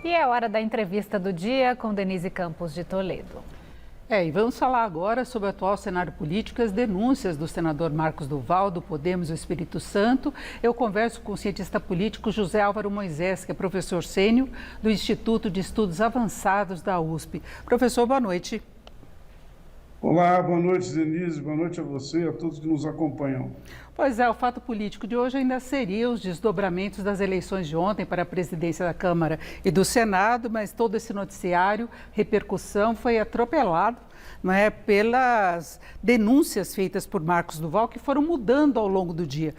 E é hora da entrevista do dia com Denise Campos de Toledo. E vamos falar agora sobre o atual cenário político e as denúncias do senador Marcos Duval, do Podemos do Espírito Santo. Eu converso com o cientista político José Álvaro Moisés, que é professor sênior do Instituto de Estudos Avançados da USP. Professor, boa noite. Olá, boa noite, Denise, boa noite a você e a todos que nos acompanham. Pois é, o fato político de hoje ainda seria os desdobramentos das eleições de ontem para a presidência da Câmara e do Senado, mas todo esse noticiário, repercussão, foi atropelado, não é, pelas denúncias feitas por Marcos Duval, que foram mudando ao longo do dia.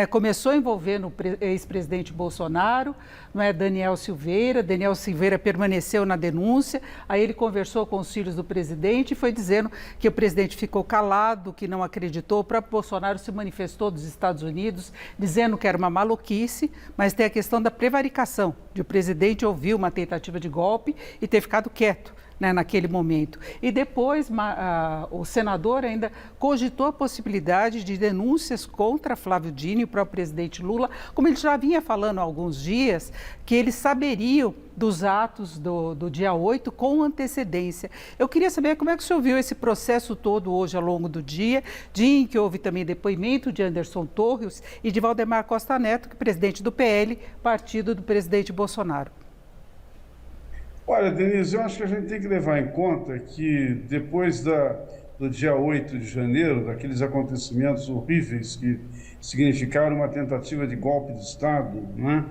Começou envolvendo o ex-presidente Bolsonaro, não é, Daniel Silveira permaneceu na denúncia, aí ele conversou com os filhos do presidente e foi dizendo que o presidente ficou calado, que não acreditou. O próprio Bolsonaro se manifestou dos Estados Unidos, dizendo que era uma maluquice, mas tem a questão da prevaricação, de o presidente ouvir uma tentativa de golpe e ter ficado quieto, né, naquele momento. E depois o senador ainda cogitou a possibilidade de denúncias contra Flávio Dino e o próprio presidente Lula, como ele já vinha falando há alguns dias, que eles saberiam dos atos do dia 8 com antecedência. Eu queria saber como é que o senhor viu esse processo todo hoje ao longo do dia em que houve também depoimento de Anderson Torres e de Valdemar Costa Neto, que é presidente do PL, partido do presidente Bolsonaro. Olha, Denise, eu acho que a gente tem que levar em conta que depois do dia 8 de janeiro, daqueles acontecimentos horríveis que significaram uma tentativa de golpe de Estado, né,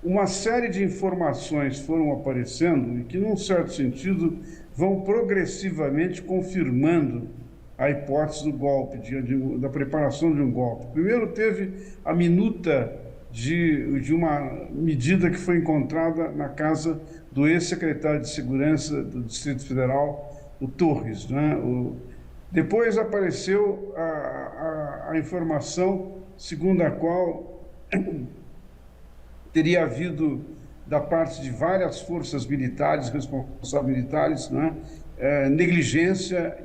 uma série de informações foram aparecendo e que, num certo sentido, vão progressivamente confirmando a hipótese do golpe, da preparação de um golpe. Primeiro teve a minuta de uma medida que foi encontrada na casa do ex-secretário de Segurança do Distrito Federal, o Torres, né? Depois apareceu a informação segundo a qual teria havido, da parte de várias forças militares, responsáveis militares, né, negligência,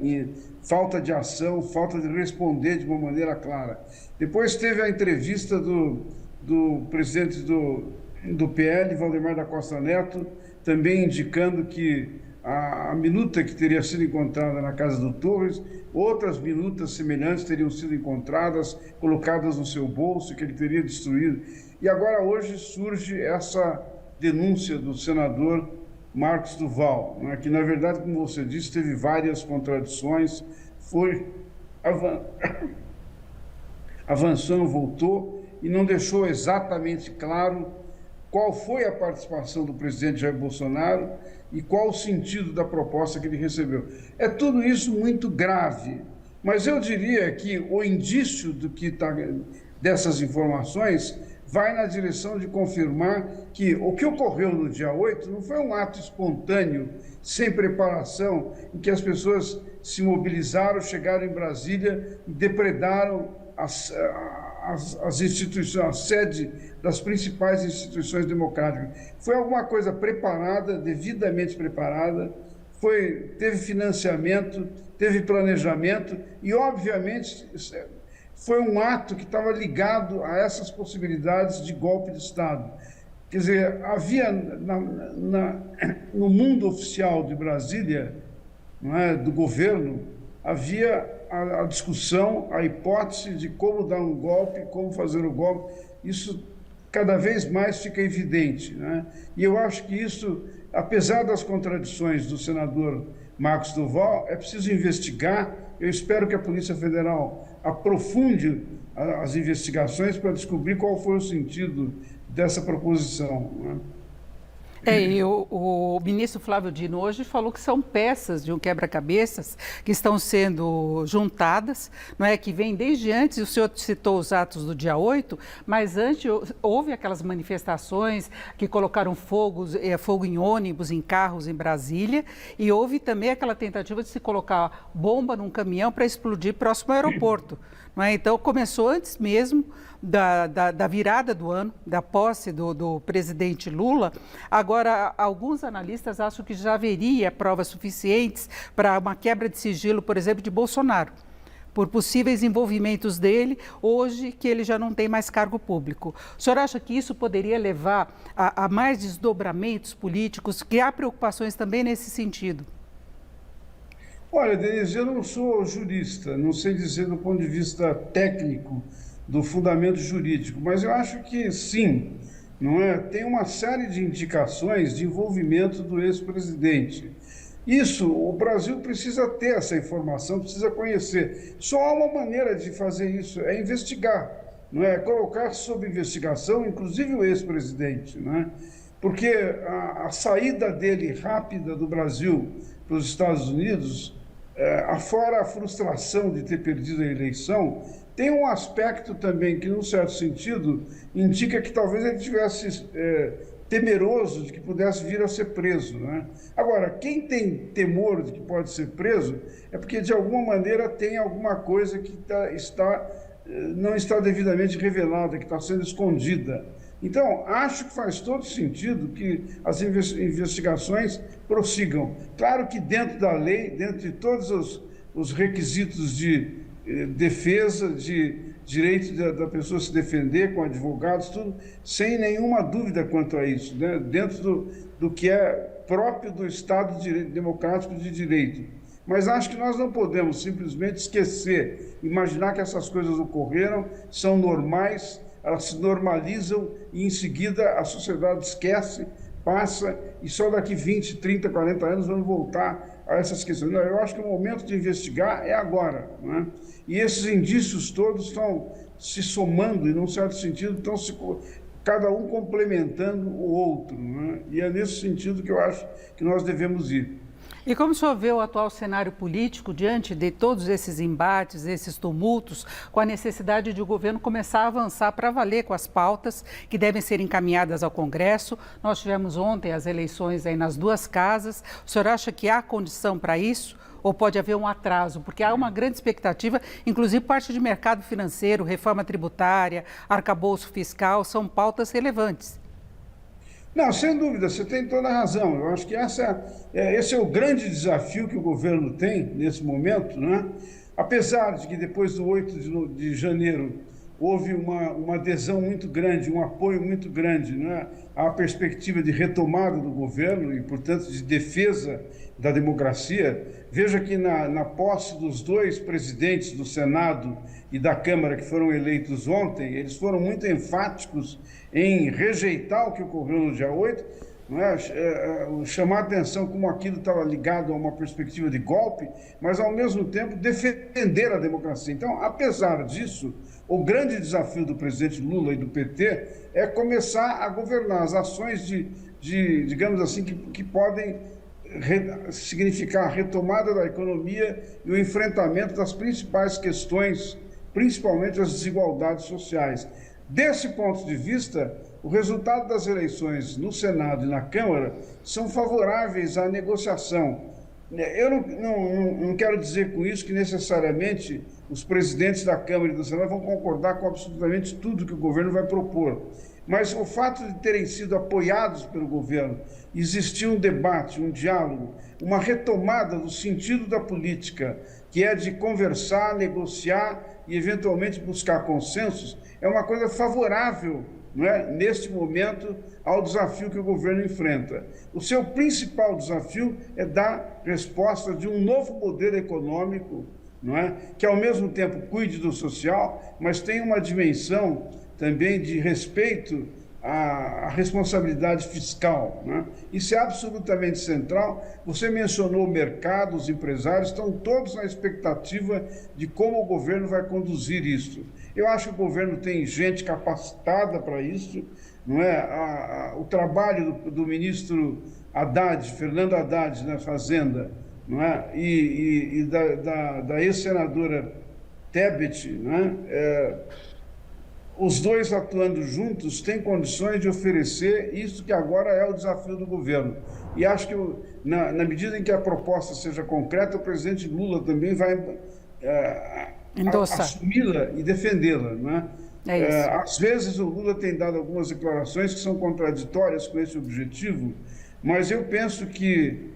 falta de ação, falta de responder de uma maneira clara. Depois teve a entrevista do presidente do PL, Valdemar da Costa Neto, também indicando que a minuta que teria sido encontrada na casa do Torres, outras minutas semelhantes teriam sido encontradas, colocadas no seu bolso, que ele teria destruído. E agora, hoje, surge essa denúncia do senador Marcos Duval, né, que, na verdade, como você disse, teve várias contradições, foi avançando, voltou, e não deixou exatamente claro qual foi a participação do presidente Jair Bolsonaro e qual o sentido da proposta que ele recebeu. É tudo isso muito grave, mas eu diria que o indício dessas informações vai na direção de confirmar que o que ocorreu no dia 8 não foi um ato espontâneo, sem preparação, em que as pessoas se mobilizaram, chegaram em Brasília e depredaram as instituições, a sede das principais instituições democráticas. Foi alguma coisa preparada, devidamente preparada, teve financiamento, teve planejamento e, obviamente, foi um ato que estava ligado a essas possibilidades de golpe de Estado. Quer dizer, havia no mundo oficial de Brasília, não é, do governo, havia a discussão, a hipótese de como dar um golpe, como fazer o golpe. Isso cada vez mais fica evidente, né? E eu acho que isso, apesar das contradições do senador Marcos Duval, é preciso investigar. Eu espero que a Polícia Federal aprofunde as investigações para descobrir qual foi o sentido dessa proposição, né? E o ministro Flávio Dino hoje falou que são peças de um quebra-cabeças que estão sendo juntadas, não é, que vem desde antes. O senhor citou os atos do dia 8, mas antes houve aquelas manifestações que colocaram fogo em ônibus, em carros em Brasília, e houve também aquela tentativa de se colocar bomba num caminhão para explodir próximo ao aeroporto. Não é? Então, começou antes mesmo da virada do ano, da posse do presidente Lula. Agora, alguns analistas acham que já haveria provas suficientes para uma quebra de sigilo, por exemplo, de Bolsonaro, por possíveis envolvimentos dele, hoje que ele já não tem mais cargo público. O senhor acha que isso poderia levar a mais desdobramentos políticos, que há preocupações também nesse sentido? Olha, Denise, eu não sou jurista, não sei dizer do ponto de vista técnico do fundamento jurídico, mas eu acho que sim, não é? Tem uma série de indicações de envolvimento do ex-presidente. Isso, o Brasil precisa ter essa informação, precisa conhecer. Só há uma maneira de fazer isso, é investigar, não é? Colocar sob investigação, inclusive o ex-presidente, não é? Porque a saída dele rápida do Brasil para os Estados Unidos, afora a frustração de ter perdido a eleição, tem um aspecto também que, num certo sentido, indica que talvez ele tivesse temeroso de que pudesse vir a ser preso, né? Agora, quem tem temor de que pode ser preso é porque, de alguma maneira, tem alguma coisa que não está devidamente revelada, que está sendo escondida. Então, acho que faz todo sentido que as investigações prossigam. Claro que dentro da lei, dentro de todos os requisitos de defesa, de direito da pessoa se defender com advogados, tudo, sem nenhuma dúvida quanto a isso, né? Dentro do que é próprio do Estado democrático de direito. Mas acho que nós não podemos simplesmente esquecer, imaginar que essas coisas ocorreram, são normais, elas se normalizam e, em seguida, a sociedade esquece, passa e só daqui 20, 30, 40 anos vamos voltar a essas questões. Não, eu acho que o momento de investigar é agora, não é? E esses indícios todos estão se somando e, num certo sentido, cada um complementando o outro, não é? E é nesse sentido que eu acho que nós devemos ir. E como o senhor vê o atual cenário político diante de todos esses embates, esses tumultos, com a necessidade de o governo começar a avançar para valer com as pautas que devem ser encaminhadas ao Congresso? Nós tivemos ontem as eleições aí nas duas casas. O senhor acha que há condição para isso? Ou pode haver um atraso? Porque há uma grande expectativa, inclusive parte de mercado financeiro, reforma tributária, arcabouço fiscal, são pautas relevantes. Não, sem dúvida, você tem toda a razão. Eu acho que esse é o grande desafio que o governo tem nesse momento, né? Apesar de que depois do 8 de janeiro houve uma adesão muito grande, um apoio muito grande, né, à perspectiva de retomada do governo e, portanto, de defesa da democracia. Veja que na posse dos dois presidentes do Senado e da Câmara que foram eleitos ontem, eles foram muito enfáticos em rejeitar o que ocorreu no dia 8, não é? Chamar a atenção como aquilo estava ligado a uma perspectiva de golpe, mas, ao mesmo tempo, defender a democracia. Então, apesar disso, o grande desafio do presidente Lula e do PT é começar a governar as ações digamos assim, que podem significar a retomada da economia e o enfrentamento das principais questões, principalmente as desigualdades sociais. Desse ponto de vista, o resultado das eleições no Senado e na Câmara são favoráveis à negociação. Eu não quero dizer com isso que necessariamente os presidentes da Câmara e do Senado vão concordar com absolutamente tudo que o governo vai propor. Mas o fato de terem sido apoiados pelo governo, existir um debate, um diálogo, uma retomada do sentido da política, que é de conversar, negociar e, eventualmente, buscar consensos, é uma coisa favorável, não é, neste momento, ao desafio que o governo enfrenta. O seu principal desafio é dar resposta de um novo modelo econômico, não é, que, ao mesmo tempo, cuide do social, mas tem uma dimensão também de respeito à responsabilidade fiscal, né? Isso é absolutamente central. Você mencionou o mercado, os empresários, estão todos na expectativa de como o governo vai conduzir isso. Eu acho que o governo tem gente capacitada para isso, não é? O trabalho do ministro Haddad, Fernando Haddad, na Fazenda, não é? E da ex-senadora Tebet, não é? Os dois atuando juntos têm condições de oferecer isso que agora é o desafio do governo. E acho que, na medida em que a proposta seja concreta, o presidente Lula também vai assumi-la e defendê-la, não é? Às vezes o Lula tem dado algumas declarações que são contraditórias com esse objetivo, Mas eu penso que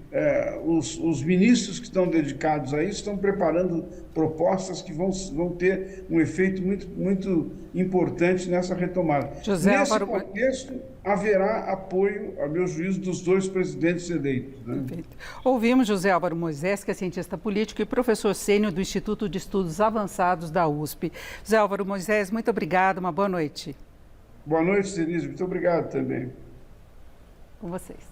os ministros que estão dedicados a isso estão preparando propostas que vão ter um efeito muito importante nessa retomada. Nesse contexto, haverá apoio, a meu juízo, dos dois presidentes eleitos. Né? Perfeito. Ouvimos José Álvaro Moisés, que é cientista político e professor sênior do Instituto de Estudos Avançados da USP. José Álvaro Moisés, muito obrigado, uma boa noite. Boa noite, Denise, muito obrigado também. Com vocês.